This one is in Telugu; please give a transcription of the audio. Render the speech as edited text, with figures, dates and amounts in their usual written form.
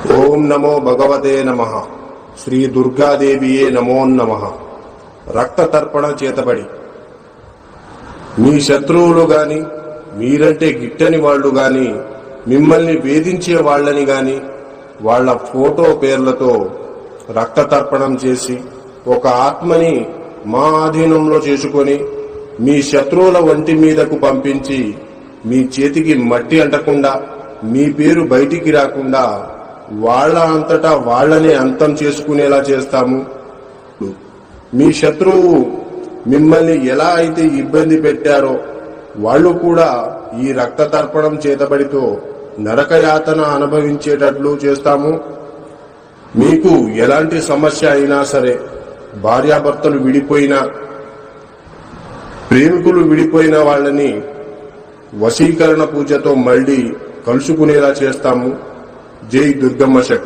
ఓం నమో భగవతే నమః. శ్రీ దుర్గాదేవియే నమో నమః. రక్త తర్పణ చేతబడి మీ శత్రువులు గాని, మీరంటే గిట్టని వాళ్ళు గాని, మిమ్మల్ని వేధించే వాళ్ళని గాని వాళ్ళ ఫోటో పేర్లతో రక్త తర్పణం చేసి ఒక ఆత్మని మా ఆధీనంలో చేసుకొని మీ శత్రువుల ఒంటి మీదకు పంపించి మీ చేతికి మట్టి అంటకుండా, మీ పేరు బయటికి రాకుండా వాళ్ళ అంతటా వాళ్ళనే అంతం చేసుకునేలా చేస్తాము. మీ శత్రువు మిమ్మల్ని ఎలా అయితే ఇబ్బంది పెట్టారో వాళ్ళు కూడా ఈ రక్త తర్పణం చేతబడితో నరకయాతన అనుభవించేటట్లు చేస్తాము. మీకు ఎలాంటి సమస్య అయినా సరే, భార్యాభర్తలు విడిపోయినా, ప్రేమికులు విడిపోయిన వాళ్ళని వశీకరణ పూజతో మళ్లీ కలుసుకునేలా చేస్తాము. జై దుర్గమ్మ శక్తి.